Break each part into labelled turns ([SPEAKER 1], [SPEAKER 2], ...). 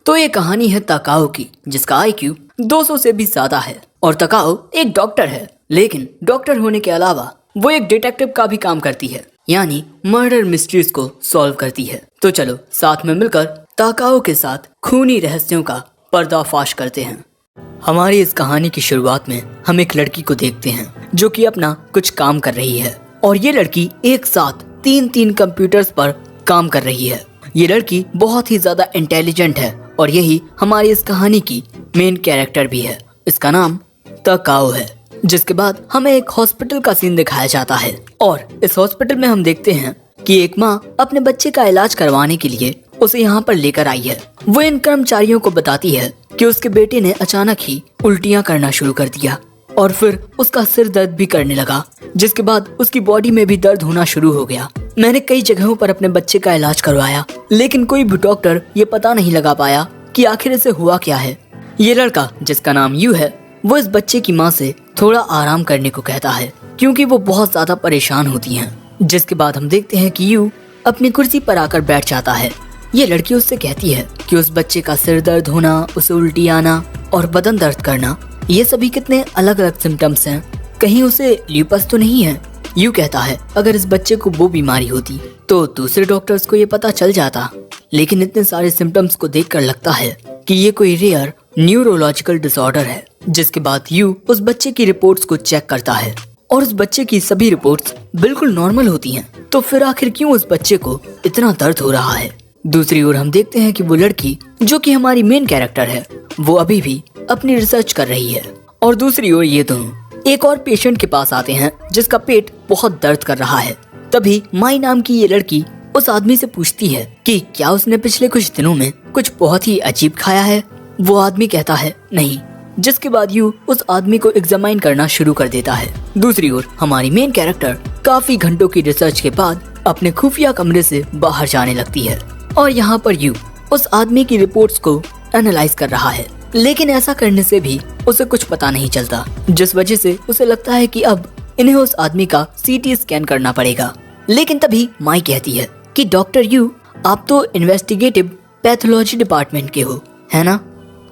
[SPEAKER 1] तो ये कहानी है तकाओ की, जिसका आईक्यू 200 से भी ज्यादा है। और तकाओ एक डॉक्टर है, लेकिन डॉक्टर होने के अलावा वो एक डिटेक्टिव का भी काम करती है, यानी मर्डर मिस्ट्रीज को सॉल्व करती है। तो चलो साथ में मिलकर तकाओ के साथ खूनी रहस्यों का पर्दाफाश करते हैं। हमारी इस कहानी की शुरुआत में हम एक लड़की को देखते हैं जो कि अपना कुछ काम कर रही है, और ये लड़की एक साथ तीन कंप्यूटर्स पर काम कर रही है। ये लड़की बहुत ही ज्यादा इंटेलिजेंट है और यही हमारी इस कहानी की मेन कैरेक्टर भी है। इसका नाम तकाओ है। जिसके बाद हमें एक हॉस्पिटल का सीन दिखाया जाता है, और इस हॉस्पिटल में हम देखते हैं कि एक माँ अपने बच्चे का इलाज करवाने के लिए उसे यहाँ पर लेकर आई है। वो इन कर्मचारियों को बताती है कि उसके बेटे ने अचानक ही उल्टियाँ करना शुरू कर दिया और फिर उसका सिर दर्द भी करने लगा, जिसके बाद उसकी बॉडी में भी दर्द होना शुरू हो गया। मैंने कई जगहों पर अपने बच्चे का इलाज करवाया, लेकिन कोई भी डॉक्टर ये पता नहीं लगा पाया कि आखिर इसे हुआ क्या है। ये लड़का, जिसका नाम यू है, वो इस बच्चे की माँ से थोड़ा आराम करने को कहता है, क्योंकि वो बहुत ज्यादा परेशान होती हैं। जिसके बाद हम देखते हैं कि यू अपनी कुर्सी पर आकर बैठ जाता है। ये लड़की उससे कहती है कि उस बच्चे का सिर दर्द होना, उसे उल्टी आना और बदन दर्द करना, ये सभी कितने अलग अलग सिम्टम्स हैं। कहीं उसे ल्यूपस तो नहीं है? यू कहता है अगर इस बच्चे को वो बीमारी होती तो दूसरे डॉक्टर्स को ये पता चल जाता, लेकिन इतने सारे सिम्टम्स को देखकर लगता है कि ये कोई रेयर न्यूरोलॉजिकल डिसऑर्डर है। जिसके बाद यू उस बच्चे की रिपोर्ट्स को चेक करता है और उस बच्चे की सभी रिपोर्ट्स बिल्कुल नॉर्मल होती हैं। तो फिर आखिर क्यों उस बच्चे को इतना दर्द हो रहा है? दूसरी ओर हम देखते हैं कि वो लड़की, जो कि हमारी मेन कैरेक्टर है, वो अभी भी अपनी रिसर्च कर रही है। और दूसरी ओर ये दोनों एक और पेशेंट के पास आते हैं जिसका पेट बहुत दर्द कर रहा है। तभी माई नाम की ये लड़की उस आदमी से पूछती है कि क्या उसने पिछले कुछ दिनों में कुछ बहुत ही अजीब खाया है। वो आदमी कहता है नहीं, जिसके बाद यू उस आदमी को एग्जामाइन करना शुरू कर देता है। दूसरी ओर हमारी मेन कैरेक्टर काफी घंटों की रिसर्च के बाद अपने खुफिया कमरे से बाहर जाने लगती है, और यहाँ पर यू उस आदमी की रिपोर्ट्स को एनालाइज कर रहा है। लेकिन ऐसा करने से भी उसे कुछ पता नहीं चलता, जिस वजह से उसे लगता है कि अब इन्हें उस आदमी का सीटी स्कैन करना पड़ेगा। लेकिन तभी माई कहती है कि डॉक्टर यू, आप तो इन्वेस्टिगेटिव पैथोलॉजी डिपार्टमेंट के हो, है ना?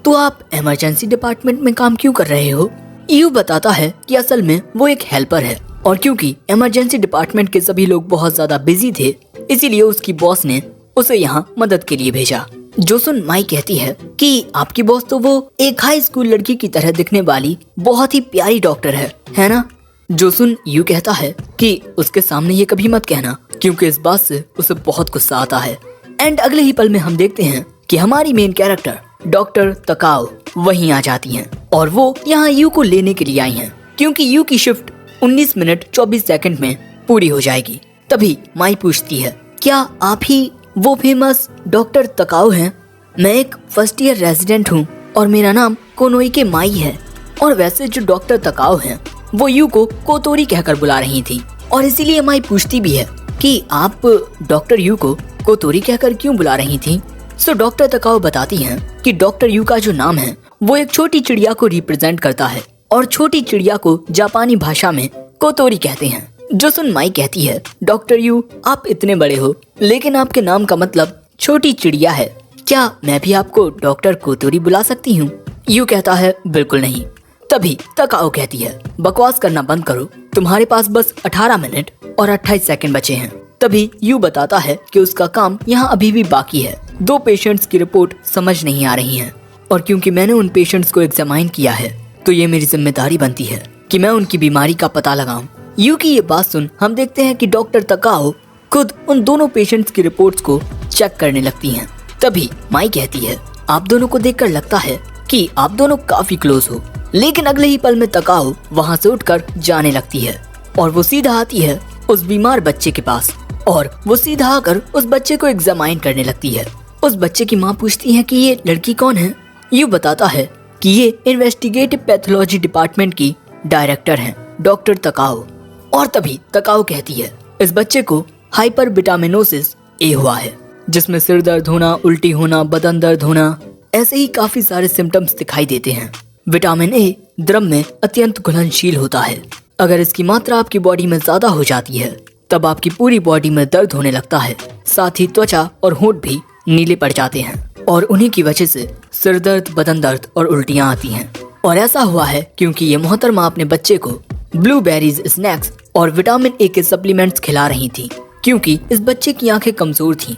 [SPEAKER 1] तो आप इमरजेंसी डिपार्टमेंट में काम क्यों कर रहे हो? यू बताता है कि असल में वो एक हेल्पर है, और क्योंकि इमरजेंसी डिपार्टमेंट के सभी लोग बहुत ज्यादा बिजी थे, इसीलिए उसकी बॉस ने उसे यहाँ मदद के लिए भेजा। जो सुन माई कहती है कि आपकी बॉस तो वो एक हाई स्कूल लड़की की तरह दिखने वाली बहुत ही प्यारी डॉक्टर है ना? जो सुन यू कहता है कि उसके सामने ये कभी मत कहना, क्योंकि इस बात से उसे बहुत गुस्सा आता है। एंड अगले ही पल में हम देखते हैं कि हमारी मेन कैरेक्टर डॉक्टर तकाओ वहीं आ जाती हैं, और वो यहाँ यू को लेने के लिए आई हैं, क्योंकि यू की शिफ्ट 19 मिनट 24 सेकंड में पूरी हो जाएगी। तभी माई पूछती है क्या आप ही वो फेमस डॉक्टर तकाओ हैं? मैं एक फर्स्ट ईयर रेजिडेंट हूँ और मेरा नाम कोनोइके माई है। और वैसे जो डॉक्टर तकाओ हैं वो यू को कोतोरी कहकर बुला रही थी, और इसीलिए माई पूछती भी है कि आप डॉक्टर यू को कोतोरी कहकर क्यों बुला रही थी। सो डॉक्टर तकाओ बताती हैं कि डॉक्टर यू का जो नाम है वो एक छोटी चिड़िया को रिप्रेजेंट करता है, और छोटी चिड़िया को जापानी भाषा में कोतोरी कहते हैं। जो सुन माई कहती है डॉक्टर यू, आप इतने बड़े हो लेकिन आपके नाम का मतलब छोटी चिड़िया है, क्या मैं भी आपको डॉक्टर कोतोरी बुला सकती हूँ? यू कहता है बिल्कुल नहीं। तभी तकाओ कहती है बकवास करना बंद करो, तुम्हारे पास बस 18 मिनट और 28 सेकंड बचे हैं। तभी यू बताता है कि उसका काम यहाँ अभी भी बाकी है। 2 पेशेंट्स की रिपोर्ट समझ नहीं आ रही है, और क्योंकि मैंने उन पेशेंट्स को एग्जामाइन किया है तो ये मेरी जिम्मेदारी बनती है कि मैं उनकी बीमारी का पता लगाऊं। यू की ये बात सुन हम देखते हैं कि डॉक्टर तकाओ खुद उन दोनों पेशेंट्स की रिपोर्ट्स को चेक करने लगती हैं। तभी माई कहती है आप दोनों को देखकर लगता है कि आप दोनों काफी क्लोज हो। लेकिन अगले ही पल में तकाओ वहाँ से उठकर जाने लगती है, और वो सीधा आती है उस बीमार बच्चे के पास, और वो सीधा आकर उस बच्चे को एग्जामाइन करने लगती है। उस बच्चे की माँ पूछती है कि ये लड़की कौन है? यू बताता है कि ये इन्वेस्टिगेटिव पैथोलॉजी डिपार्टमेंट की डायरेक्टर हैं, डॉक्टर तकाओ। और तभी तकाओ कहती है इस बच्चे को हाइपर विटामिनोसिस ए हुआ है, जिसमें सिर दर्द होना, उल्टी होना, बदन दर्द होना, ऐसे ही काफी सारे सिम्टम्स दिखाई देते हैं। विटामिन ए द्रव में अत्यंत घुलनशील होता है। अगर इसकी मात्रा आपकी बॉडी में ज्यादा हो जाती है तब आपकी पूरी बॉडी में दर्द होने लगता है, साथ ही त्वचा और होंठ भी नीले पड़ जाते हैं। और उन्हीं की वजह से सिर दर्द, बदन दर्द और उल्टियाँ आती हैं। और ऐसा हुआ है क्योंकि ये मोहतरमा अपने बच्चे को ब्लूबेरीज स्नैक्स और विटामिन ए के सप्लीमेंट्स खिला रही थी, क्योंकि इस बच्चे की आंखें कमजोर थीं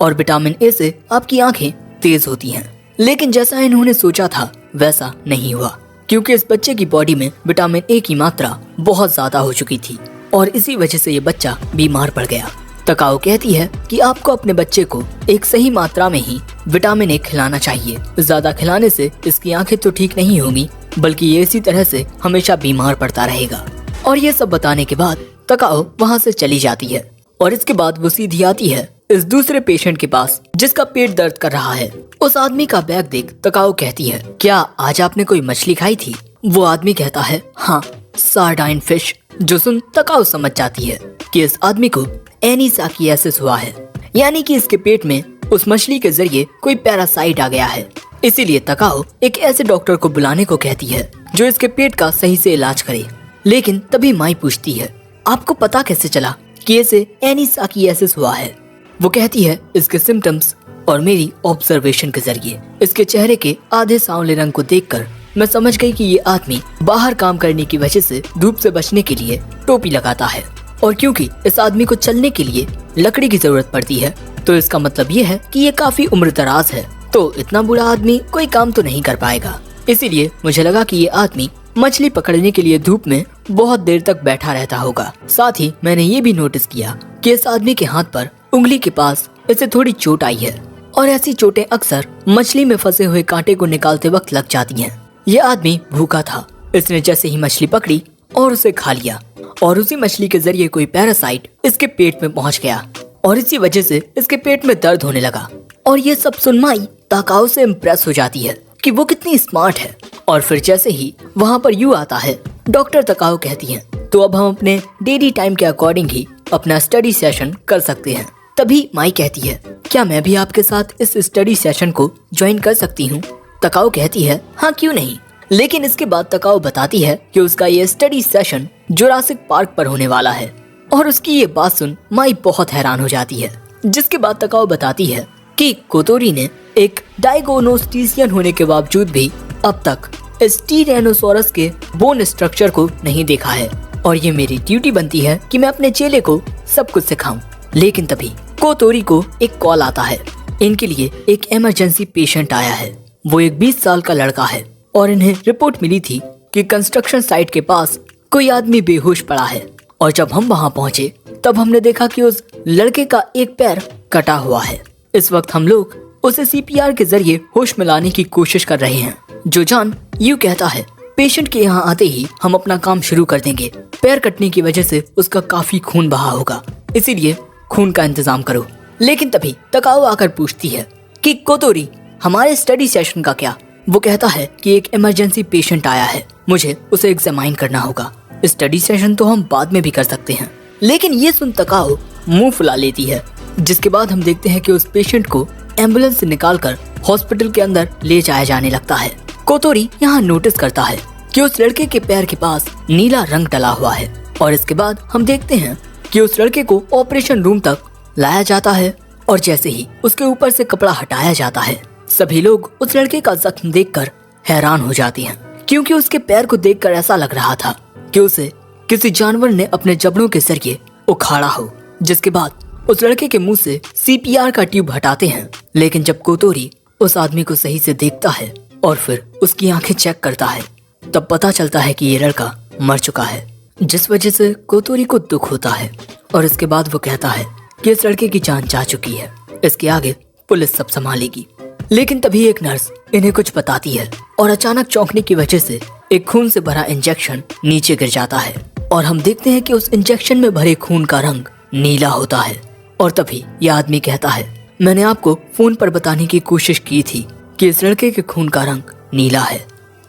[SPEAKER 1] और विटामिन ए से आपकी आंखें तेज होती हैं। लेकिन जैसा इन्होंने सोचा था वैसा नहीं हुआ, क्योंकि इस बच्चे की बॉडी में विटामिन ए की मात्रा बहुत ज्यादा हो चुकी थी और इसी वजह से ये बच्चा बीमार पड़ गया। तकाओ कहती है कि आपको अपने बच्चे को एक सही मात्रा में ही विटामिन ए खिलाना चाहिए। ज्यादा खिलाने से इसकी आंखें तो ठीक नहीं होंगी, बल्कि ये इसी तरह से हमेशा बीमार पड़ता रहेगा। और ये सब बताने के बाद तकाओ वहाँ से चली जाती है और इसके बाद वो सीधी आती है इस दूसरे पेशेंट के पास जिसका पेट दर्द कर रहा है। उस आदमी का बैग देख तकाओ कहती है, क्या आज आपने कोई मछली खाई थी? वो आदमी कहता है, हाँ, सार्डाइन फिश। जो सुन तकाओ समझ जाती है कि इस आदमी को एनीसाकियासिस हुआ है, यानी कि इसके पेट में उस मछली के जरिए कोई पैरासाइट आ गया है। इसीलिए तकाओ एक ऐसे डॉक्टर को बुलाने को कहती है जो इसके पेट का सही से इलाज करे। लेकिन तभी माई पूछती है, आपको पता कैसे चला कि इसे एनीसाकियासिस हुआ है? वो कहती है, इसके सिम्टम्स और मेरी ऑब्जर्वेशन के जरिए इसके चेहरे के आधे सांवले रंग को देखकर मैं समझ गई कि ये आदमी बाहर काम करने की वजह से धूप से बचने के लिए टोपी लगाता है, और क्योंकि इस आदमी को चलने के लिए लकड़ी की जरूरत पड़ती है तो इसका मतलब ये है कि ये काफी उम्रदराज है, तो इतना बुरा आदमी कोई काम तो नहीं कर पाएगा। इसीलिए मुझे लगा कि ये आदमी मछली पकड़ने के लिए धूप में बहुत देर तक बैठा रहता होगा। साथ ही मैंने ये भी नोटिस किया कि इस आदमी के हाथ पर उंगली के पास इसे थोड़ी चोट आई है, और ऐसी चोटें अक्सर मछली में फंसे हुए कांटे को निकालते वक्त लग जाती हैं। ये आदमी भूखा था, इसने जैसे ही मछली पकड़ी और उसे खा लिया, और उसी मछली के जरिए कोई पैरासाइट इसके पेट में पहुंच गया और इसी वजह से इसके पेट में दर्द होने लगा। और ये सब सुन माई तकाओ से इम्प्रेस हो जाती है कि वो कितनी स्मार्ट है। और फिर जैसे ही वहाँ पर यू आता है, डॉक्टर तकाओ कहती है, तो अब हम अपने डेली टाइम के अकॉर्डिंग ही अपना स्टडी सेशन कर सकते हैं। तभी माई कहती है, क्या मैं भी आपके साथ इस स्टडी सेशन को ज्वाइन कर सकती हूँ? तकाओ कहती है, हाँ क्यों नहीं। लेकिन इसके बाद तकाओ बताती है कि उसका ये स्टडी सेशन जुरासिक पार्क पर होने वाला है, और उसकी ये बात सुन माई बहुत हैरान हो जाती है। जिसके बाद तकाओ बताती है कि कोतोरी ने एक डायगोनोस्टिशियन होने के बावजूद भी अब तक इस टीरेनोसोरस के बोन स्ट्रक्चर को नहीं देखा है, और ये मेरी ड्यूटी बनती है कि मैं अपने चेले को सब कुछ सिखाऊं। लेकिन तभी कोतोरी को एक कॉल आता है, इनके लिए एक इमरजेंसी पेशेंट आया है। वो एक 20 साल का लड़का है और इन्हें रिपोर्ट मिली थी कि कंस्ट्रक्शन साइट के पास कोई आदमी बेहोश पड़ा है। और जब हम वहाँ पहुँचे तब हमने देखा कि उस लड़के का एक पैर कटा हुआ है। इस वक्त हम लोग उसे सीपीआर के जरिए होश में लाने की कोशिश कर रहे हैं। जो जान यूं कहता है, पेशेंट के यहाँ आते ही हम अपना काम शुरू कर देंगे। पैर कटने की वजह से उसका काफी खून बहा होगा, इसीलिए खून का इंतजाम करो। लेकिन तभी तकाओ आकर पूछती है कि कोतोरी, हमारे स्टडी सेशन का क्या? वो कहता है कि एक इमरजेंसी पेशेंट आया है, मुझे उसे एग्जामाइन करना होगा। स्टडी सेशन तो हम बाद में भी कर सकते हैं। लेकिन ये सुन तकाओ मुंह फुला लेती है। जिसके बाद हम देखते हैं कि उस पेशेंट को एम्बुलेंस से निकालकर हॉस्पिटल के अंदर ले जाया जाने लगता है। कोतोरी यहाँ नोटिस करता है कि उस लड़के के पैर के पास नीला रंग डला हुआ है, और इसके बाद हम देखते हैं कि उस लड़के को ऑपरेशन रूम तक लाया जाता है, और जैसे ही उसके ऊपर से कपड़ा हटाया जाता है, सभी लोग उस लड़के का जख्म देखकर हैरान हो जाते हैं, क्योंकि उसके पैर को देखकर ऐसा लग रहा था कि उसे किसी जानवर ने अपने जबड़ों के जरिए उखाड़ा हो। जिसके बाद उस लड़के के मुंह से सीपीआर का ट्यूब हटाते हैं। लेकिन जब कोतोरी उस आदमी को सही से देखता है और फिर उसकी आंखें चेक करता है, तब पता चलता है कि ये लड़का मर चुका है, जिस वजह से कोतोरी को दुख होता है। और इसके बाद वो कहता है कि इस लड़के की जान जा चुकी है, इसके आगे पुलिस सब संभालेगी। लेकिन तभी एक नर्स इन्हें कुछ बताती है, और अचानक चौंकने की वजह से एक खून से भरा इंजेक्शन नीचे गिर जाता है, और हम देखते हैं कि उस इंजेक्शन में भरे खून का रंग नीला होता है। और तभी यह आदमी कहता है, मैंने आपको फोन पर बताने की कोशिश की थी कि इस लड़के के खून का रंग नीला है।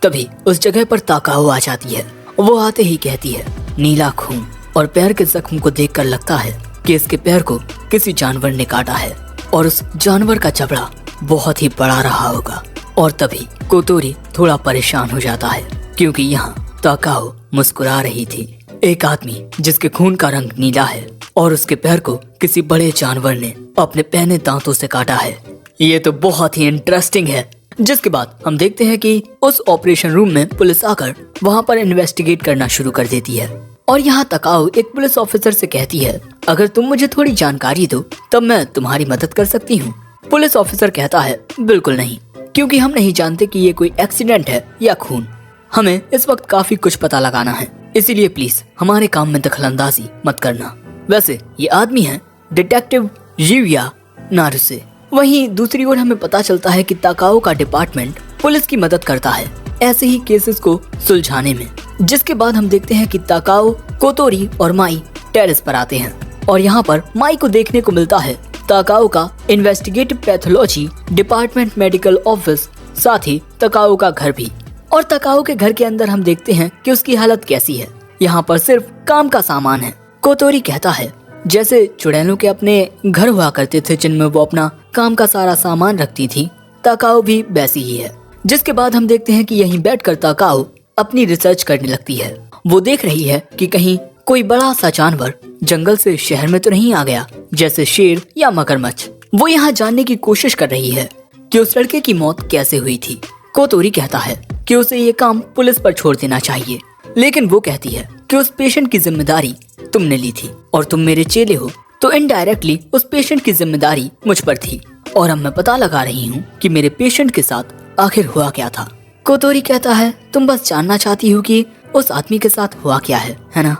[SPEAKER 1] तभी उस जगह पर ताकाओ आ जाती है। वो आते ही कहती है, नीला खून, और पैर के जख्म को देखकर लगता है कि इसके पैर को किसी जानवर ने काटा है, और उस जानवर का जबड़ा बहुत ही बड़ा रहा होगा। और तभी कोतोरी थोड़ा परेशान हो जाता है, क्योंकि यहाँ ताकाओ मुस्कुरा रही थी। एक आदमी जिसके खून का रंग नीला है और उसके पैर को किसी बड़े जानवर ने अपने पहने दांतों से काटा है, ये तो बहुत ही इंटरेस्टिंग है। जिसके बाद हम देखते हैं कि उस ऑपरेशन रूम में पुलिस आकर वहाँ पर इन्वेस्टिगेट करना शुरू कर देती है। और यहाँ तकाओ एक पुलिस ऑफिसर से कहती है, अगर तुम मुझे थोड़ी जानकारी दो तब मैं तुम्हारी मदद कर सकती हूँ। पुलिस ऑफिसर कहता है, बिल्कुल नहीं, क्योंकि हम नहीं जानते कि ये कोई एक्सीडेंट है या खून। हमें इस वक्त काफी कुछ पता लगाना है, इसीलिए प्लीज हमारे काम में दखलंदाजी मत करना। वैसे ये आदमी है डिटेक्टिव रिविया नारुसे। वहीं दूसरी ओर हमें पता चलता है कि ताकाओ का डिपार्टमेंट पुलिस की मदद करता है ऐसे ही केसेस को सुलझाने में। जिसके बाद हम देखते हैं कि ताकाओ, कोतोरी और माई टेरेस पर आते हैं और यहाँ पर माई को देखने को मिलता है ताकाओ का investigative pathology department medical office, साथ ही ताकाओ का घर भी। और ताकाओ के घर के अंदर हम देखते हैं कि उसकी हालत कैसी है। यहाँ पर सिर्फ काम का सामान है। कोतोरी कहता है, जैसे चुड़ैलों के अपने घर हुआ करते थे जिनमें वो अपना काम का सारा सामान रखती थी, ताकाओ भी वैसी ही है। जिसके बाद हम देखते हैं कि यहीं बैठकर ताकाओ अपनी रिसर्च करने लगती है। वो देख रही है कि कहीं कोई बड़ा सा जानवर जंगल से शहर में तो नहीं आ गया, जैसे शेर या मगरमच्छ। वो यहाँ जानने की कोशिश कर रही है कि उस लड़के की मौत कैसे हुई थी। कोतोरी कहता है कि उसे ये काम पुलिस पर छोड़ देना चाहिए, लेकिन वो कहती है कि उस पेशेंट की जिम्मेदारी तुमने ली थी और तुम मेरे चेले हो, तो इनडायरेक्टली उस पेशेंट की जिम्मेदारी मुझ पर थी और अब मैं पता लगा रही हूँ कि मेरे पेशेंट के साथ आखिर हुआ क्या था। कोतोरी कहता है, तुम बस जानना चाहती हो कि उस आदमी के साथ हुआ क्या है ना?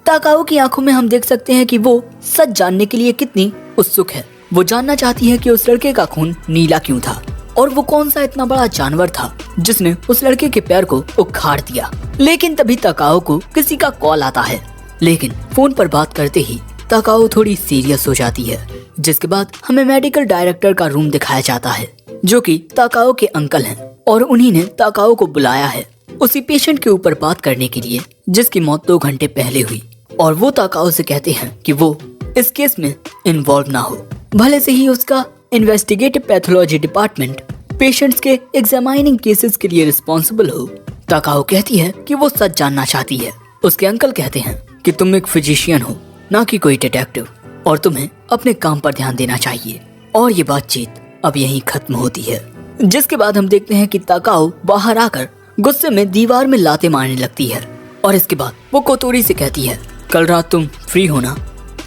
[SPEAKER 1] ताकाओ की आंखों में हम देख सकते हैं कि वो सच जानने के लिए कितनी उत्सुक है। वो जानना चाहती है कि उस लड़के का खून नीला क्यों था और वो कौन सा इतना बड़ा जानवर था जिसने उस लड़के के पैर को उखाड़ दिया। लेकिन तभी ताकाओ को किसी का कॉल आता है, लेकिन फोन पर बात करते ही ताकाओ थोड़ी सीरियस हो जाती है। जिसके बाद हमें मेडिकल डायरेक्टर का रूम दिखाया जाता है, जो कि ताकाओ के अंकल हैं और उन्हीं ने ताकाओ को बुलाया है उसी पेशेंट के ऊपर बात करने के लिए जिसकी मौत 2 घंटे पहले हुई। और वो ताकाओ से कहते हैं कि वो इस केस में इन्वॉल्व ना हो, भले से ही उसका इन्वेस्टिगेटिव पैथोलॉजी डिपार्टमेंट पेशेंट्स के एग्जामाइनिंग केसेस के लिए रिस्पॉन्सिबल हो। ताकाओ कहती है कि वो सच जानना चाहती है। उसके अंकल कहते हैं कि तुम एक फिजिशियन हो, ना कि कोई डिटेक्टिव, और तुम्हें अपने काम पर ध्यान देना चाहिए। और ये बातचीत अब यहीं खत्म होती है। जिसके बाद हम देखते हैं कि ताकाओ बाहर आकर गुस्से में दीवार में लाते मारने लगती है और इसके बाद वो कोतोरी से कहती है, कल रात तुम फ्री हो ना,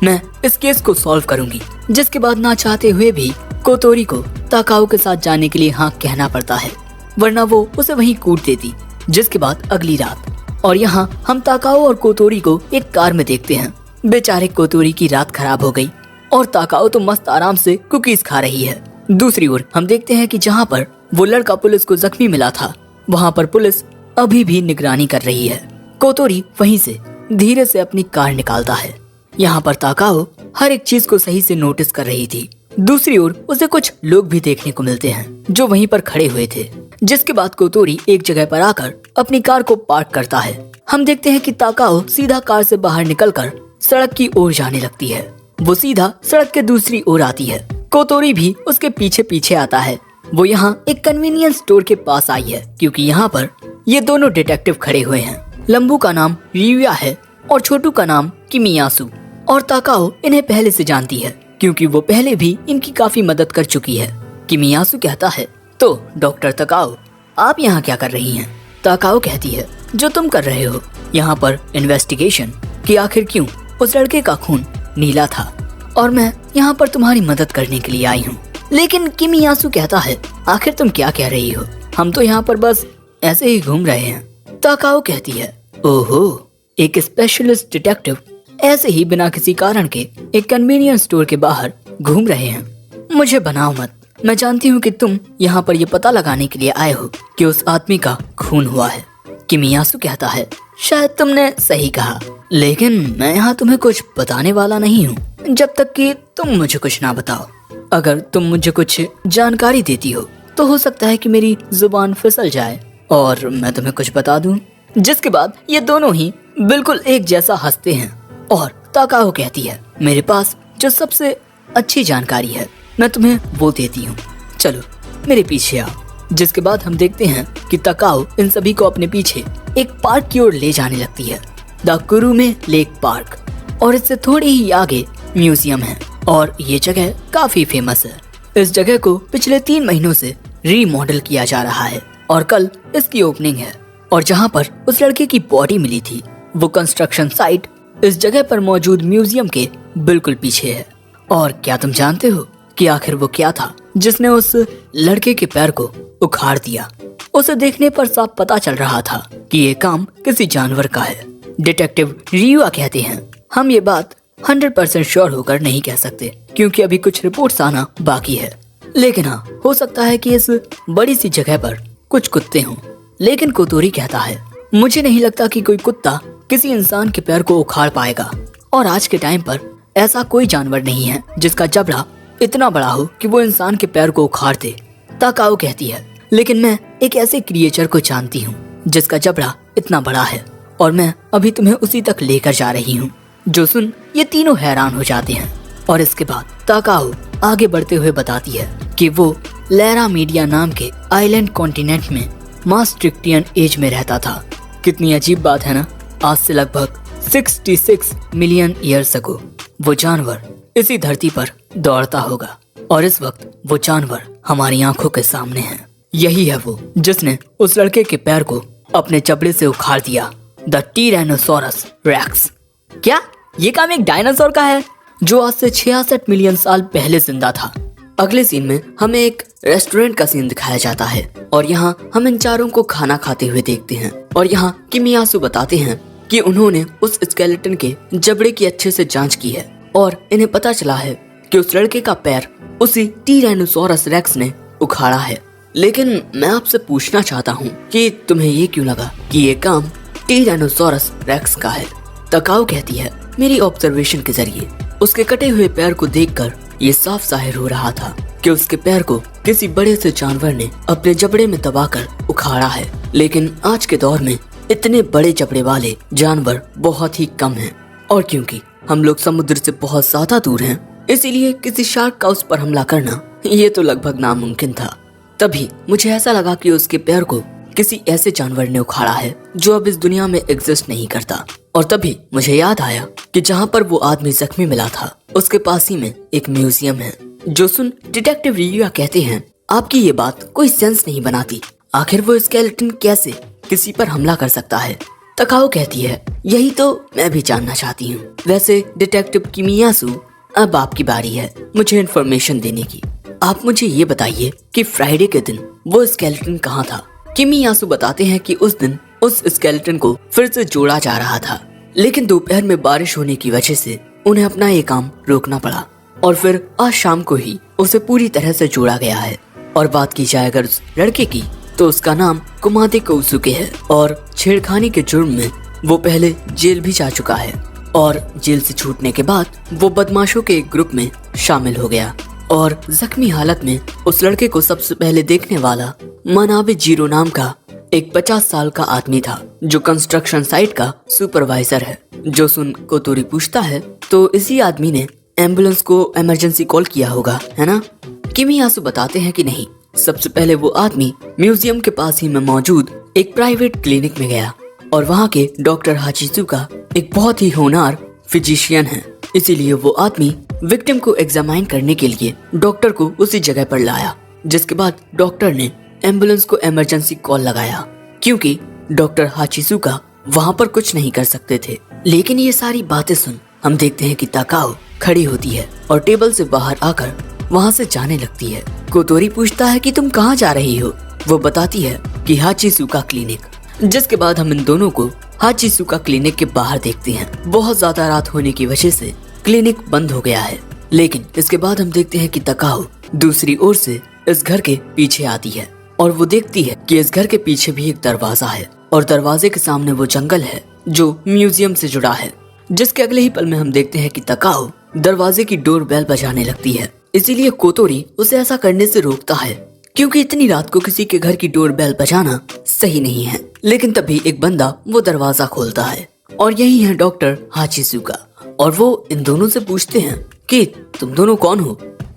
[SPEAKER 1] मैं इस केस को सॉल्व करूंगी। जिसके बाद ना चाहते हुए भी कोतोरी को ताकाओ के साथ जाने के लिए हाँ कहना पड़ता है, वरना वो उसे वहीं कूट देती। जिसके बाद अगली रात और यहाँ हम ताकाओ और कोतोरी को एक कार में देखते हैं। बेचारे कोतोरी की रात खराब हो गई और ताकाओ तो मस्त आराम से कुकीज खा रही है। दूसरी ओर हम देखते हैं कि जहाँ पर वो लड़का पुलिस को जख्मी मिला था, वहाँ पर पुलिस अभी भी निगरानी कर रही है। कोतोरी वहीं से धीरे से अपनी कार निकालता है। यहाँ पर ताकाओ हर एक चीज को सही से नोटिस कर रही थी। दूसरी ओर उसे कुछ लोग भी देखने को मिलते हैं जो वहीं पर खड़े हुए थे। जिसके बाद कोतोरी एक जगह पर आकर अपनी कार को पार्क करता है। हम देखते हैं कि ताकाओ सीधा कार से बाहर निकलकर सड़क की ओर जाने लगती है। वो सीधा सड़क के दूसरी ओर आती है। कोतोरी भी उसके पीछे पीछे आता है। वो यहाँ एक कन्वीनियंस स्टोर के पास आई है क्योंकि यहाँ पर ये दोनों डिटेक्टिव खड़े हुए हैं। लंबू का नाम रियुया है और छोटू का नाम किमियासु। और ताकाओ इन्हें पहले से जानती है क्योंकि वो पहले भी इनकी काफी मदद कर चुकी है। किमियासु कहता है, तो डॉक्टर ताकाओ आप यहाँ क्या कर रही हैं? ताकाओ कहती है, जो तुम कर रहे हो यहाँ पर इन्वेस्टिगेशन कि आखिर क्यों उस लड़के का खून नीला था, और मैं यहाँ पर तुम्हारी मदद करने के लिए आई हूँ। लेकिन किमियासु कहता है, आखिर तुम क्या कह रही हो, हम तो यहाँ पर बस ऐसे ही घूम रहे हैं। ताकाओ कहती है, ओहो, एक स्पेशलिस्ट डिटेक्टिव ऐसे ही बिना किसी कारण के एक कन्वीनियंस स्टोर के बाहर घूम रहे हैं। मुझे बनाओ मत, मैं जानती हूँ कि तुम यहाँ पर ये पता लगाने के लिए आए हो कि उस आदमी का खून हुआ है। किमियासु कहता है, शायद तुमने सही कहा, लेकिन मैं यहाँ तुम्हें कुछ बताने वाला नहीं हूँ जब तक कि तुम मुझे कुछ ना बताओ। अगर तुम मुझे कुछ जानकारी देती हो तो हो सकता है कि मेरी जुबान फिसल जाए और मैं तुम्हें कुछ बता दूं। जिसके बाद ये दोनों ही बिल्कुल एक जैसा हंसते हैं और ताकाओ कहती है, मेरे पास जो सबसे अच्छी जानकारी है मैं तुम्हें वो देती हूँ, चलो मेरे पीछे आओ। जिसके बाद हम देखते हैं कि ताकाओ इन सभी को अपने पीछे एक पार्क की ओर ले जाने लगती है, द कुरुमे लेक पार्क। और इससे थोड़ी ही आगे म्यूजियम है और ये जगह काफी फेमस है। इस जगह को पिछले 3 महीनों से रीमॉडल किया जा रहा है और कल इसकी ओपनिंग है। और जहाँ पर उस लड़के की बॉडी मिली थी वो कंस्ट्रक्शन साइट इस जगह पर मौजूद म्यूजियम के बिल्कुल पीछे है। और क्या तुम जानते हो कि आखिर वो क्या था जिसने उस लड़के के पैर को उखाड़ दिया? उसे देखने पर साफ पता चल रहा था कि ये काम किसी जानवर का है। डिटेक्टिव रियुआ कहते हैं, हम ये बात 100% श्योर होकर नहीं कह सकते क्योंकि अभी कुछ रिपोर्ट्स आना बाकी है, लेकिन हाँ, हो सकता है कि इस बड़ी सी जगह पर कुछ कुत्ते हों। लेकिन कोतोरी कहता है, मुझे नहीं लगता कि कोई कुत्ता किसी इंसान के पैर को उखाड़ पाएगा और आज के टाइम पर ऐसा कोई जानवर नहीं है जिसका जबड़ा इतना बड़ा हो कि वो इंसान के पैर को उखाड़ दे। ताकाओ कहती है, लेकिन मैं एक ऐसे क्रिएचर को जानती हूँ जिसका जबड़ा इतना बड़ा है और मैं अभी तुम्हें उसी तक लेकर जा रही हूँ। जो सुन ये तीनों हैरान हो जाते हैं और इसके बाद ताकाओ आगे बढ़ते हुए बताती है कि वो लेरा मीडिया नाम के आइलैंड कॉन्टिनेंट में मास्ट्रिक्टियन एज में रहता था। कितनी अजीब बात है ना, आज से लगभग 66 मिलियन ईयर्स अगो वो जानवर इसी धरती पर दौड़ता होगा और इस वक्त वो जानवर हमारी आंखों के सामने है। यही है वो जिसने उस लड़के के पैर को अपने जबड़े से उखाड़ दिया, द टीरानोसोरस रेक्स। क्या ये काम एक डायनासोर का है जो आज से 66 मिलियन साल पहले जिंदा था? अगले सीन में हमें एक रेस्टोरेंट का सीन दिखाया जाता है और यहाँ हम इन चारों को खाना खाते हुए देखते हैं और यहाँ किमियासु बताते हैं कि उन्होंने उस स्केलेटन के जबड़े की अच्छे से जांच की है और इन्हें पता चला है कि उस लड़के का पैर उसी टीरानोसोरस रेक्स ने उखाड़ा है। लेकिन मैं आपसे पूछना चाहता हूँ कि तुम्हें ये क्यों लगा कि ये काम टीरानोसोरस रेक्स का है? ताकाओ कहती है, मेरी ऑब्जर्वेशन के जरिए उसके कटे हुए पैर को देखकर ये साफ जाहिर हो रहा था कि उसके पैर को किसी बड़े से जानवर ने अपने जबड़े में दबाकर उखाड़ा है। लेकिन आज के दौर में इतने बड़े जबड़े वाले जानवर बहुत ही कम हैं और क्योंकि हम लोग समुद्र से बहुत ज्यादा दूर हैं, इसीलिए किसी शार्क का उस पर हमला करना ये तो लगभग नामुमकिन था। तभी मुझे ऐसा लगा कि उसके पैर को किसी ऐसे जानवर ने उखाड़ा है जो अब इस दुनिया में एग्जिस्ट नहीं करता। और तभी मुझे याद आया कि जहाँ पर वो आदमी जख्मी मिला था उसके पास ही में एक म्यूजियम है। जो सुन डिटेक्टिव रियुआ कहते हैं, आपकी ये बात कोई सेंस नहीं बनाती, आखिर वो स्केलेटन कैसे किसी पर हमला कर सकता है? ताकाओ कहती है, यही तो मैं भी जानना चाहती हूँ। वैसे डिटेक्टिव किमियासु, अब आपकी बारी है मुझे इन्फॉर्मेशन देने की। आप मुझे ये बताइए कि फ्राइडे के दिन वो स्केलेटन कहाँ था? किमियासु बताते हैं कि उस दिन उस स्केलेटन को फिर से जोड़ा जा रहा था, लेकिन दोपहर में बारिश होने की वजह से उन्हें अपना ये काम रोकना पड़ा और फिर आज शाम को ही उसे पूरी तरह से जोड़ा गया है। और बात की जाए अगर उस लड़के की, तो उसका नाम कुमाते कोउसुके है और छेड़खानी के जुर्म में वो पहले जेल भी जा चुका है और जेल से छूटने के बाद वो बदमाशों के एक ग्रुप में शामिल हो गया। और जख्मी हालत में उस लड़के को सबसे पहले देखने वाला मनाबे जीरो नाम का एक 50 साल का आदमी था जो कंस्ट्रक्शन साइट का सुपरवाइजर है। जो सुन कोतोरी पूछता है, तो इसी आदमी ने एम्बुलेंस को इमरजेंसी कॉल किया होगा, है ना? किमियासु बताते हैं कि नहीं, सबसे पहले वो आदमी म्यूजियम के पास ही में मौजूद एक प्राइवेट क्लिनिक में गया और वहाँ के डॉक्टर हाचिसुका एक बहुत ही होनहार फिजिशियन है, इसीलिए वो आदमी विक्टिम को एग्जामाइन करने के लिए डॉक्टर को उसी जगह पर लाया। जिसके बाद डॉक्टर ने एम्बुलेंस को इमरजेंसी कॉल लगाया क्योंकि डॉक्टर हाचिसुका वहाँ पर कुछ नहीं कर सकते थे। लेकिन ये सारी बातें सुन हम देखते हैं कि ताकाओ खड़ी होती है और टेबल से बाहर आकर वहाँ से जाने लगती है। कोतोरी पूछता है कि तुम कहाँ जा रही हो? वो बताती है कि हाचिसुका क्लिनिक। जिसके बाद हम इन दोनों को हाचिसुका क्लिनिक के बाहर देखते हैं। बहुत ज्यादा रात होने की वजह से क्लिनिक बंद हो गया है, लेकिन इसके बाद हम देखते हैं कि ताकाओ दूसरी ओर से इस घर के पीछे आती है और वो देखती है कि इस घर के पीछे भी एक दरवाजा है और दरवाजे के सामने वो जंगल है जो म्यूजियम से जुड़ा है। जिसके अगले ही पल में हम देखते हैं कि ताकाओ दरवाजे की डोर बेल बजाने लगती है, इसीलिए कोतोरी उसे ऐसा करने से रोकता है क्योंकि इतनी रात को किसी के घर की डोर बेल बजाना सही नहीं है। लेकिन तभी एक बंदा वो दरवाजा खोलता है और यही है डॉक्टर हाचिसुका और वो इन दोनों से पूछते हैं कि तुम दोनों कौन हो?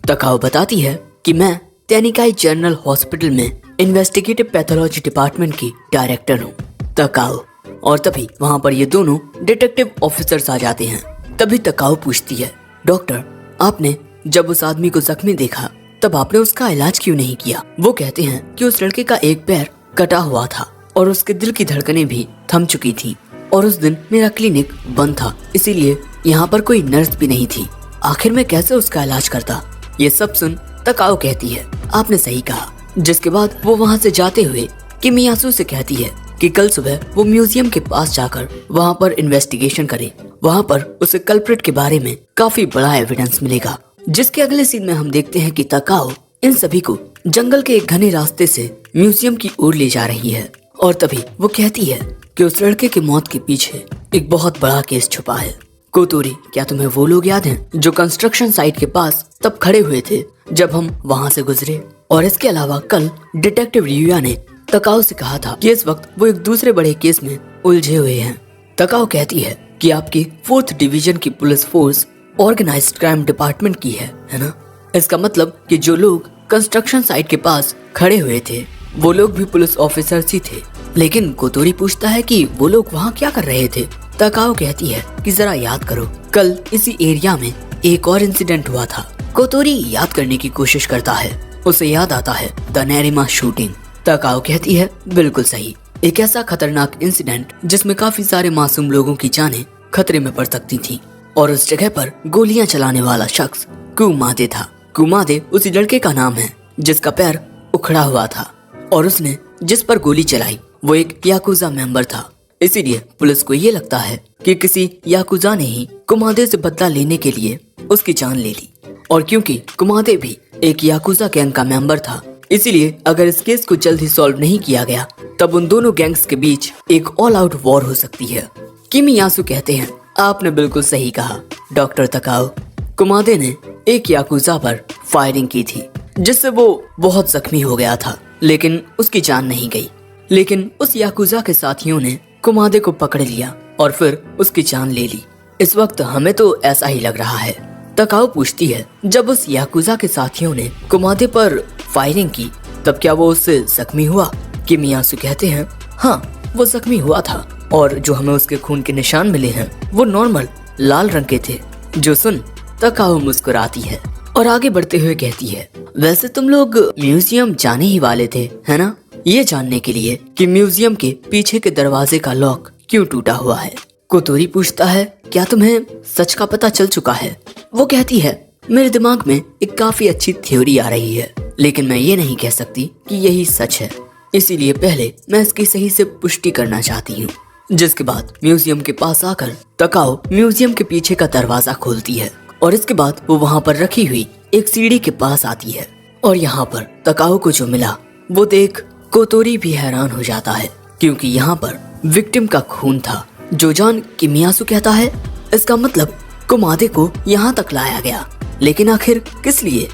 [SPEAKER 1] ताकाओ बताती है कि मैं तेनिकाई जनरल हॉस्पिटल में इन्वेस्टिगेटिव पैथोलॉजी डिपार्टमेंट की डायरेक्टर हूँ। ताकाओ, और तभी वहाँ पर ये दोनों डिटेक्टिव ऑफिसर्स आ जाते हैं। तभी ताकाओ पूछती है, डॉक्टर आपने जब उस आदमी को जख्मी देखा तब आपने उसका इलाज क्यों नहीं किया? वो कहते हैं कि उस लड़के का एक पैर कटा हुआ था और उसके दिल की धड़कनें भी थम चुकी थी और उस दिन मेरा क्लिनिक बंद था, इसीलिए यहाँ पर कोई नर्स भी नहीं थी। आखिर मैं कैसे उसका इलाज करता? ये सब सुन तकाओ कहती है, आपने सही कहा। जिसके बाद वो वहाँ से जाते हुए किमियासु से कहती है कि कल सुबह वो म्यूजियम के पास जाकर वहाँ पर इन्वेस्टिगेशन करे। वहाँ पर उसे कल्प्रिट के बारे में काफी बड़ा एविडेंस मिलेगा। जिसके अगले सीन में हम देखते हैं कि तकाओ इन सभी को जंगल के एक घने रास्ते से म्यूजियम की ओर ले जा रही है और तभी वो कहती है कि उस लड़के की मौत के पीछे एक बहुत बड़ा केस छुपा है। कोतोरी, क्या तुम्हें वो लोग याद हैं जो कंस्ट्रक्शन साइट के पास तब खड़े हुए थे जब हम वहाँ से गुजरे? और इसके अलावा कल डिटेक्टिव रियुया ने तकाओ से कहा था कि इस वक्त वो एक दूसरे बड़े केस में उलझे हुए हैं। तकाओ कहती है कि आपकी 4th डिवीजन की police force organised crime department की है ना? इसका मतलब कि जो लोग कंस्ट्रक्शन साइट के पास खड़े हुए थे वो लोग भी पुलिस ऑफिसर्स ही थे। लेकिन कोतोरी पूछता है कि वो लोग वहाँ क्या कर रहे थे? तकाओ कहती है कि जरा याद करो, कल इसी एरिया में एक और इंसिडेंट हुआ था। कोतोरी याद करने की कोशिश करता है, उसे याद आता है द नेरिमा शूटिंग। तकाओ कहती है बिल्कुल सही, एक ऐसा खतरनाक इंसिडेंट जिसमें काफी सारे मासूम लोगों की जानें खतरे में पड़ सकती थी और उस जगह पर गोलियां चलाने वाला शख्स कुमादे था। कुमादे उसी लड़के का नाम है जिसका पैर उखड़ा हुआ था और उसने जिस पर गोली चलाई वो एक याकुजा मेंबर था। इसीलिए पुलिस को ये लगता है कि किसी याकुजा ने ही कुमादे से बदला लेने के लिए उसकी जान ले ली। और क्योंकि कुमादे भी एक याकुजा गैंग का मेंबर था, इसीलिए अगर इस केस को जल्द ही सॉल्व नहीं किया गया तब उन दोनों गैंग्स के बीच एक ऑल आउट वॉर हो सकती है। किमियासु कहते हैं, आपने बिल्कुल सही कहा डॉक्टर तकाओ। कुमादे ने एक याकुजा पर फायरिंग की थी जिससे वो बहुत जख्मी हो गया था, लेकिन उसकी जान नहीं गई। लेकिन उस याकुजा के साथियों ने कुमादे को पकड़ लिया और फिर उसकी जान ले ली। इस वक्त हमें तो ऐसा ही लग रहा है। तकाओ पूछती है, जब उस याकुजा के साथियों ने कुमादे पर फायरिंग की तब क्या वो उससे जख्मी हुआ? किमियासु कहते हैं, हाँ वो जख्मी हुआ था और जो हमें उसके खून के निशान मिले हैं वो नॉर्मल लाल रंग के थे। जो सुन तकाओ मुस्कुराती है और आगे बढ़ते हुए कहती है, वैसे तुम लोग म्यूजियम जाने ही वाले थे है ना, ये जानने के लिए कि म्यूजियम के पीछे के दरवाजे का लॉक क्यों टूटा हुआ है। कोतोरी पूछता है, क्या तुम्हें सच का पता चल चुका है? वो कहती है, मेरे दिमाग में एक काफी अच्छी थ्योरी आ रही है, लेकिन मैं ये नहीं कह सकती कि यही सच है, इसीलिए पहले मैं इसकी सही से पुष्टि करना चाहती हूँ। जिसके बाद म्यूजियम के पास आकर तकाओ म्यूजियम के पीछे का दरवाजा खोलती है और इसके बाद वो वहाँ पर रखी हुई एक सीढ़ी के पास आती है और यहाँ पर तकाओ को जो मिला वो देख कोतोरी भी हैरान हो जाता है, क्योंकि यहाँ पर विक्टिम का खून था। जो जान किमियासु कहता है, इसका मतलब कुमादे को यहाँ तक लाया गया, लेकिन आखिर किस लिए?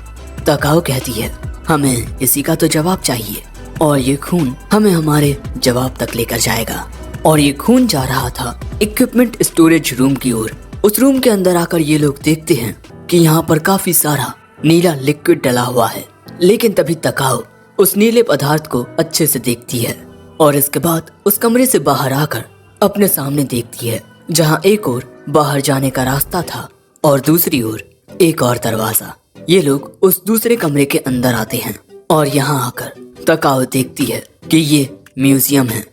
[SPEAKER 1] तकाओ कहती है, हमें इसी का तो जवाब चाहिए और ये खून हमें हमारे जवाब तक लेकर जाएगा। और ये खून जा रहा था इक्विपमेंट स्टोरेज रूम की ओर। उस रूम के अंदर आकर ये लोग देखते हैं कि यहाँ पर काफी सारा नीला लिक्विड डला हुआ है, लेकिन तभी तकाओ उस नीले पदार्थ को अच्छे से देखती है और इसके बाद उस कमरे से बाहर आकर अपने सामने देखती है, जहाँ एक ओर बाहर जाने का रास्ता था और दूसरी ओर एक और दरवाजा। ये लोग उस दूसरे कमरे के अंदर आते हैं और यहाँ आकर तकाओ देखती है कि ये म्यूजियम है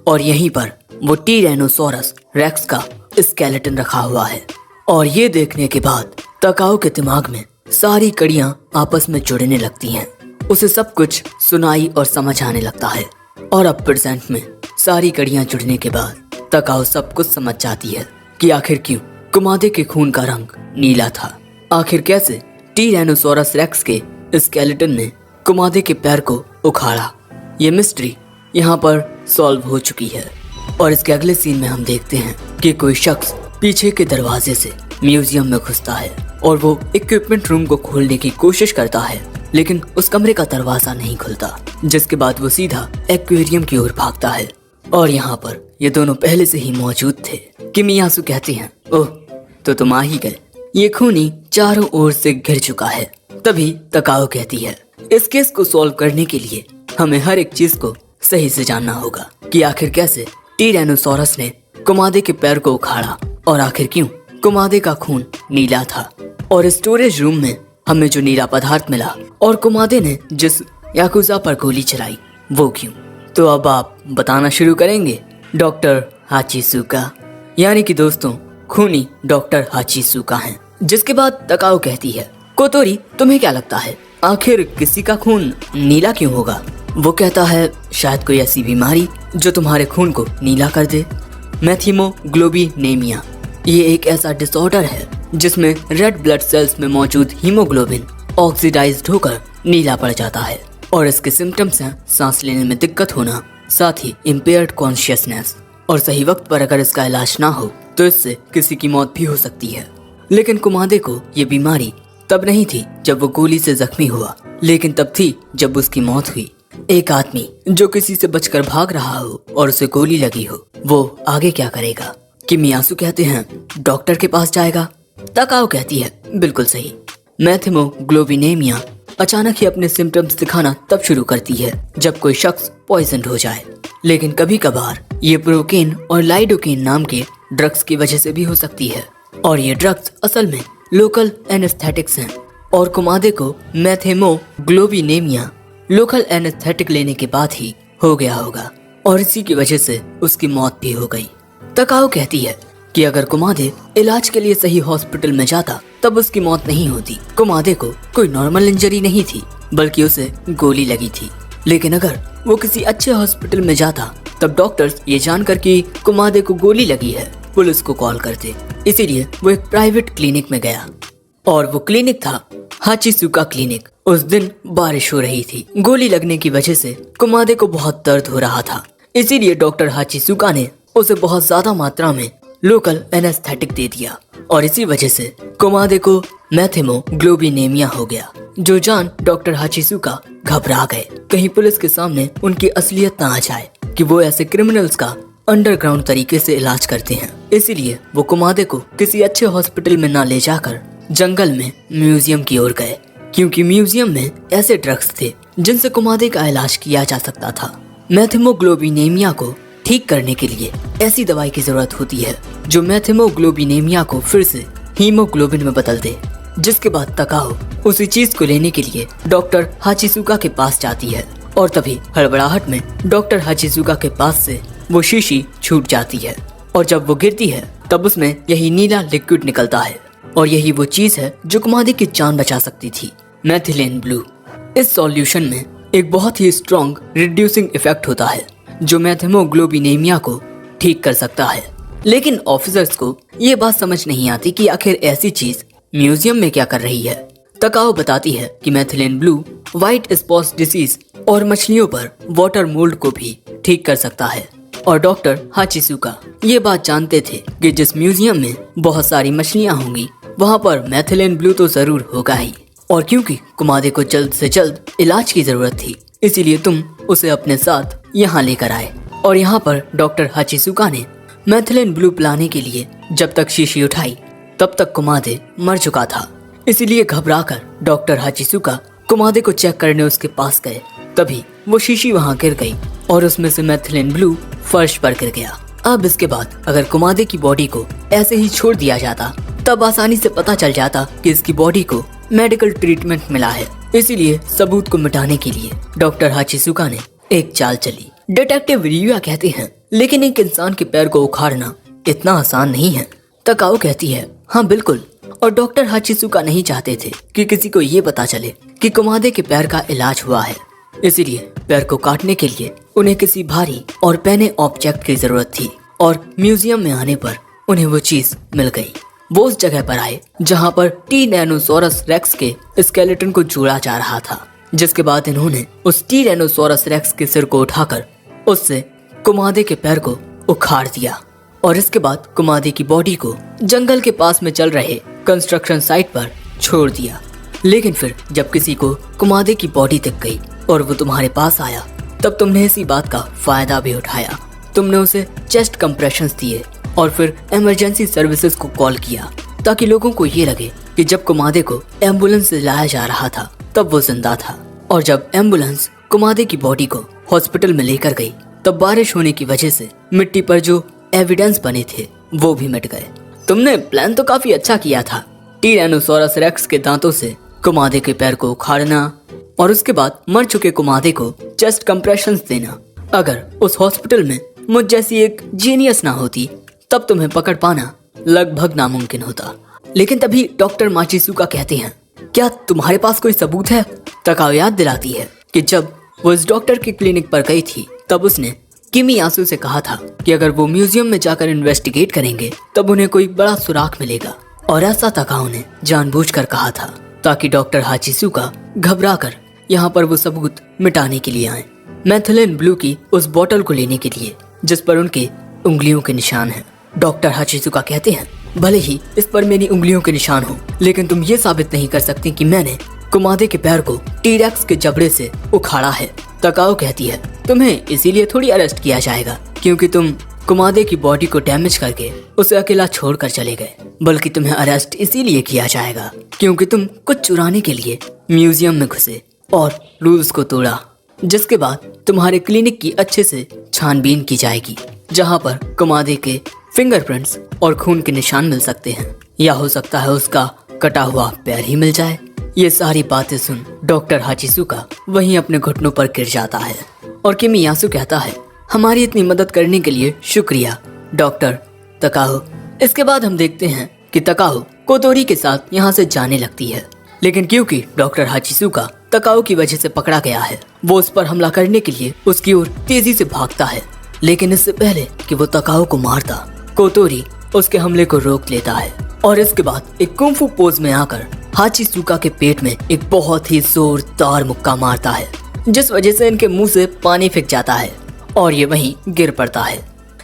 [SPEAKER 1] और यहीं पर वो टीरेनोसोरस रेक्स का स्केलेटन रखा हुआ है। और ये देखने के बाद तकाओ के दिमाग में सारी कड़ियां आपस में जुड़ने लगती हैं। उसे सब कुछ सुनाई और समझ आने लगता है और अब प्रेजेंट में सारी कड़ियां जुड़ने के बाद तकाओ सब कुछ समझ जाती है कि आखिर क्यों कुमादे के खून का रंग नीला था। आखिर कैसे टीरेनोसोरस रेक्स के स्केलेटन ने कुमादे के पैर को उखाड़ा। ये मिस्ट्री यहाँ पर सॉल्व हो चुकी है और इसके अगले सीन में हम देखते हैं कि कोई शख्स पीछे के दरवाजे से म्यूजियम में घुसता है और वो इक्विपमेंट रूम को खोलने की कोशिश करता है, लेकिन उस कमरे का दरवाजा नहीं खुलता। जिसके बाद वो सीधा एक्वेरियम की ओर भागता है और यहाँ पर ये दोनों पहले से ही मौजूद थे। किमियासु कहती हैं, ओह तो तुम आ ही गए। ये खूनी चारों ओर से घिर चुका है। तभी तकाओ कहती है, इस केस को सॉल्व करने के लिए हमें हर एक चीज को सही से जानना होगा कि आखिर कैसे टीरेनोसोरस ने कुमादे के पैर को उखाड़ा और आखिर क्यों कुमादे का खून नीला था। और स्टोरेज रूम में हमें जो नीला पदार्थ मिला और कुमादे ने जिस याकुजा पर गोली चलाई वो क्यों? तो अब आप बताना शुरू करेंगे डॉक्टर हाचिसुका, यानी कि दोस्तों खूनी डॉक्टर हाचिसुका हैं। जिसके बाद तकाओ कहती है, कोतोरी तुम्हें क्या लगता है आखिर किसी का खून नीला क्यों होगा? वो कहता है शायद कोई ऐसी बीमारी जो तुम्हारे खून को नीला कर दे। मेथिमोग्लोबिनेमिया ये एक ऐसा डिसऑर्डर है जिसमें रेड ब्लड सेल्स में मौजूद हीमोग्लोबिन ऑक्सीडाइज्ड होकर नीला पड़ जाता है और इसके सिम्टम्स हैं सांस लेने में दिक्कत होना, साथ ही इम्पेयर्ड कॉन्शियसनेस, और सही वक्त पर अगर इसका इलाज ना हो तो इससे किसी की मौत भी हो सकती है। लेकिन कुमादे को ये बीमारी तब नहीं थी जब वो गोली से जख्मी हुआ, लेकिन तब थी जब उसकी मौत हुई। एक आदमी जो किसी से बचकर भाग रहा हो और उसे गोली लगी हो, वो आगे क्या करेगा? किमियासु कहते हैं डॉक्टर के पास जाएगा। तकाओ कहती है बिल्कुल सही। मेथिमोग्लोबिनेमिया अचानक ही अपने सिम्टम्स दिखाना तब शुरू करती है जब कोई शख्स पॉइजन्ड हो जाए, लेकिन कभी कभार ये प्रोकेन और लाइडोकेन नाम के ड्रग्स की वजह से भी हो सकती है, और ये ड्रग्स असल में लोकल एनेस्थेटिक्स हैं। और कुमादे को मेथिमोग्लोबिनेमिया लोकल एनेस्थेटिक लेने के बाद ही हो गया होगा और इसी की वजह से उसकी मौत भी हो गई। तकाओ कहती है कि अगर कुमादे इलाज के लिए सही हॉस्पिटल में जाता तब उसकी मौत नहीं होती। कुमादे को कोई नॉर्मल इंजरी नहीं थी बल्कि उसे गोली लगी थी, लेकिन अगर वो किसी अच्छे हॉस्पिटल में जाता तब डॉक्टर्स ये जानकर कि कुमादे को गोली लगी है पुलिस को कॉल करते। इसीलिए वो एक प्राइवेट क्लिनिक में गया और वो क्लिनिक था हाचिसुका क्लिनिक। उस दिन बारिश हो रही थी। गोली लगने की वजह से कुमादे को बहुत दर्द हो रहा था, इसीलिए डॉक्टर हाचिसुका ने उसे बहुत ज्यादा मात्रा में लोकल एनेस्थेटिक दे दिया और इसी वजह से कुमादे को मेथिमोग्लोबिनेमिया हो गया। जो जान डॉक्टर हाचिसुका घबरा गए कहीं पुलिस के सामने उनकी असलियत ना आ जाए कि वो ऐसे क्रिमिनल्स का अंडरग्राउंड तरीके से इलाज करते हैं। इसीलिए वो कुमादे को किसी अच्छे हॉस्पिटल में ना ले जाकर जंगल में म्यूजियम की ओर गए, क्योंकि म्यूजियम में ऐसे ड्रग्स थे जिनसे कुमादे का इलाज किया जा सकता था। मेथिमोग्लोबिनेमिया को ठीक करने के लिए ऐसी दवाई की जरूरत होती है जो मेथिमोग्लोबिनेमिया को फिर से हीमोग्लोबिन में बदल दे। जिसके बाद तकाओ उसी चीज को लेने के लिए डॉक्टर हाचिसुका के पास जाती है और तभी हड़बड़ाहट में डॉक्टर हाचिसुका के पास से वो शीशी छूट जाती है और जब वो गिरती है तब उसमें यही नीला लिक्विड निकलता है और यही वो चीज है जो कुमादे की जान बचा सकती थी, मेथिलीन ब्लू। इस सॉल्यूशन में एक बहुत ही स्ट्रॉन्ग रिड्यूसिंग इफेक्ट होता है जो मेथिमोग्लोबिनेमिया को ठीक कर सकता है। लेकिन ऑफिसर्स को ये बात समझ नहीं आती कि आखिर ऐसी चीज म्यूजियम में क्या कर रही है। तकाओ बताती है कि methylene blue white spots disease और मछलियों पर वाटर मोल्ड को भी ठीक कर सकता है और डॉक्टर हाचिसुका ये बात जानते थे कि जिस म्यूजियम में बहुत सारी मछलियां होंगी वहाँ पर मेथिलीन ब्लू तो जरूर होगा ही, और क्योंकि कुमादे को जल्द से जल्द इलाज की जरूरत थी इसीलिए तुम उसे अपने साथ यहाँ लेकर आए। और यहाँ पर डॉक्टर हाचिसुका ने मेथिलीन ब्लू पिलाने के लिए जब तक शीशी उठाई तब तक कुमादे मर चुका था। इसीलिए घबराकर डॉक्टर हाचिसुका कुमादे को चेक करने उसके पास गए। तभी वो शीशी वहाँ गिर गई और उसमें से मेथिलीन ब्लू फर्श पर गिर गया। अब इसके बाद अगर कुमादे की बॉडी को ऐसे ही छोड़ दिया जाता तब आसानी से पता चल जाता कि इसकी बॉडी को मेडिकल ट्रीटमेंट मिला है। इसीलिए सबूत को मिटाने के लिए डॉक्टर हाचिसुका ने एक चाल चली। डिटेक्टिव रियुया कहते हैं लेकिन एक इंसान के पैर को उखाड़ना इतना आसान नहीं है। तकाओ कहती है हाँ बिल्कुल, और डॉक्टर हाचिसुका नहीं चाहते थे कि किसी को ये पता चले कि कुमादे के पैर का इलाज हुआ है। इसीलिए पैर को काटने के लिए उन्हें किसी भारी और पैने ऑब्जेक्ट की जरूरत थी और म्यूजियम में आने पर उन्हें वो चीज मिल गई। वो उस जगह पर आए जहाँ पर टीरैनोसोरस रेक्स के स्केलेटन को जोड़ा जा रहा था, जिसके बाद इन्होंने उस टीरैनोसोरस रेक्स के सिर को उठाकर उससे कुमादे के पैर को उखाड़ दिया और इसके बाद कुमादे की बॉडी को जंगल के पास में चल रहे कंस्ट्रक्शन साइट पर छोड़ दिया। लेकिन फिर जब किसी को कुमादे की बॉडी दिख गई और वो तुम्हारे पास आया तब तुमने इसी बात का फायदा भी उठाया। तुमने उसे चेस्ट कंप्रेशंस दिए और फिर इमरजेंसी सर्विसेज को कॉल किया ताकि लोगों को ये लगे कि जब कुमादे को एम्बुलेंस से लाया जा रहा था तब वो जिंदा था। और जब एम्बुलेंस कुमादे की बॉडी को हॉस्पिटल में लेकर गई तब बारिश होने की वजह से मिट्टी पर जो एविडेंस बने थे वो भी मिट गए। तुमने प्लान तो काफी अच्छा किया था। टीरैनोसोरस रेक्स के दांतों से कुमादे के पैर को उखाड़ना और उसके बाद मर चुके कुमादे को चेस्ट कंप्रेशंस देना। अगर उस हॉस्पिटल में मुझ जैसी एक जीनियस ना होती तब तुम्हें पकड़ पाना लगभग नामुमकिन होता। लेकिन तभी डॉक्टर माचिसुका कहते हैं, क्या तुम्हारे पास कोई सबूत है? तकाओ याद दिलाती है कि जब वो इस डॉक्टर के क्लिनिक पर गई थी तब उसने किमियासु से कहा था कि अगर वो म्यूजियम में जाकर इन्वेस्टिगेट करेंगे तब उन्हें कोई बड़ा सुराग मिलेगा, और ऐसा तकाओ ने जानबूझकर कहा था ताकि डॉक्टर हाचिसुका घबराकर यहाँ पर वो सबूत मिटाने के लिए आए, मैथिलिन ब्लू की उस बोतल को लेने के लिए जिस पर उनके उंगलियों के निशान हैं। डॉक्टर हाचिसुका कहते हैं, भले ही इस पर मेरी उंगलियों के निशान हो, लेकिन तुम ये साबित नहीं कर सकती कि मैंने कुमादे के पैर को टीरेक्स के जबड़े से उखाड़ा है। तकाओ कहती है, तुम्हें इसीलिए थोड़ी अरेस्ट किया जाएगा क्योंकि तुम कुमादे की बॉडी को डैमेज करके उसे अकेला छोड़कर चले गए, बल्कि तुम्हें अरेस्ट इसीलिए किया जाएगा क्योंकि तुम कुछ चुराने के लिए म्यूजियम में घुसे और रूल्स को तोड़ा, जिसके बाद तुम्हारे क्लिनिक की अच्छे से छानबीन की जाएगी जहां पर कुमादे के फिंगरप्रिंट्स और खून के निशान मिल सकते हैं, या हो सकता है उसका कटा हुआ पैर ही मिल जाए। ये सारी बातें सुन डॉक्टर हाचिसुका वहीं अपने घुटनों पर गिर जाता है और किमियासु कहता है, हमारी इतनी मदद करने के लिए शुक्रिया डॉक्टर तकाओ। इसके बाद हम देखते हैं कि तकाओ कोतोरी के साथ यहाँ से जाने लगती है, लेकिन क्योंकि डॉक्टर हाचिसुका तकाओ की वजह से पकड़ा गया है, वो उस पर हमला करने के लिए उसकी ओर तेजी से भागता है। लेकिन इससे पहले कि वो तकाओ को मारता, कोतोरी उसके हमले को रोक लेता है और इसके बाद एक कुंफू पोज में आकर हाचिसुका के पेट में एक बहुत ही जोरदार मुक्का मारता है, जिस वजह से इनके मुंह से पानी फेंक जाता है और ये वहीं गिर पड़ता है।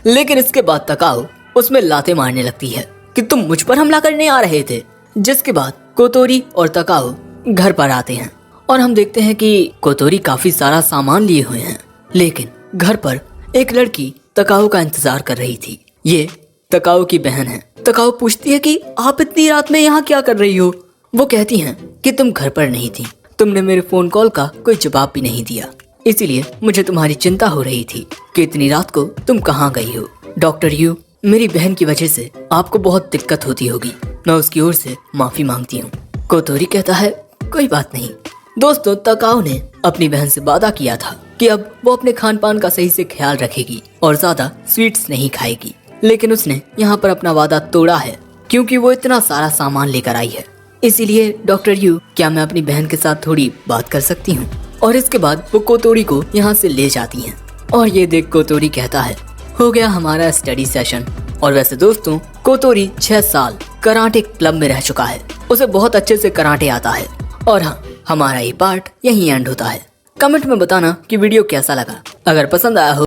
[SPEAKER 1] लेकिन इसके बाद तकाओ उसमें लाते मारने लगती है कि तुम मुझ पर हमला करने आ रहे थे, जिसके बाद कोतोरी और तकाओ घर पर आते हैं और हम देखते हैं कि कोतोरी काफी सारा सामान लिए हुए हैं, लेकिन घर पर एक लड़की तकाओ का इंतजार कर रही थी। ये तकाओ की बहन है। तकाओ पूछती है कि आप इतनी रात में यहाँ क्या कर रही हो? वो कहती हैं कि तुम घर पर नहीं थी, तुमने मेरे फोन कॉल का कोई जवाब भी नहीं दिया, इसीलिए मुझे तुम्हारी चिंता हो रही थी कि इतनी रात को तुम कहाँ गई हो। डॉक्टर यू, मेरी बहन की वजह से आपको बहुत दिक्कत होती होगी, मैं उसकी ओर से माफी मांगती हूँ। कोतोरी कहता है, कोई बात नहीं। दोस्तों, तकाओ ने अपनी बहन से वादा किया था कि अब वो अपने खान पान का सही से ख्याल रखेगी और ज्यादा स्वीट्स नहीं खाएगी, लेकिन उसने यहाँ पर अपना वादा तोड़ा है क्योंकि वो इतना सारा सामान लेकर आई है। इसीलिए डॉक्टर यू, क्या मैं अपनी बहन के साथ थोड़ी बात कर सकती हूँ? और इसके बाद वो कोतोरी को यहाँ से ले जाती हैं और ये देख कोतोरी कहता है, हो गया हमारा स्टडी सेशन। और वैसे दोस्तों, कोतोरी 6 साल कराटे क्लब में रह चुका है, उसे बहुत अच्छे से कराटे आता है। और हाँ, हमारा ये पार्ट यहीं एंड होता है। कमेंट में बताना कि वीडियो कैसा लगा। अगर पसंद आया हो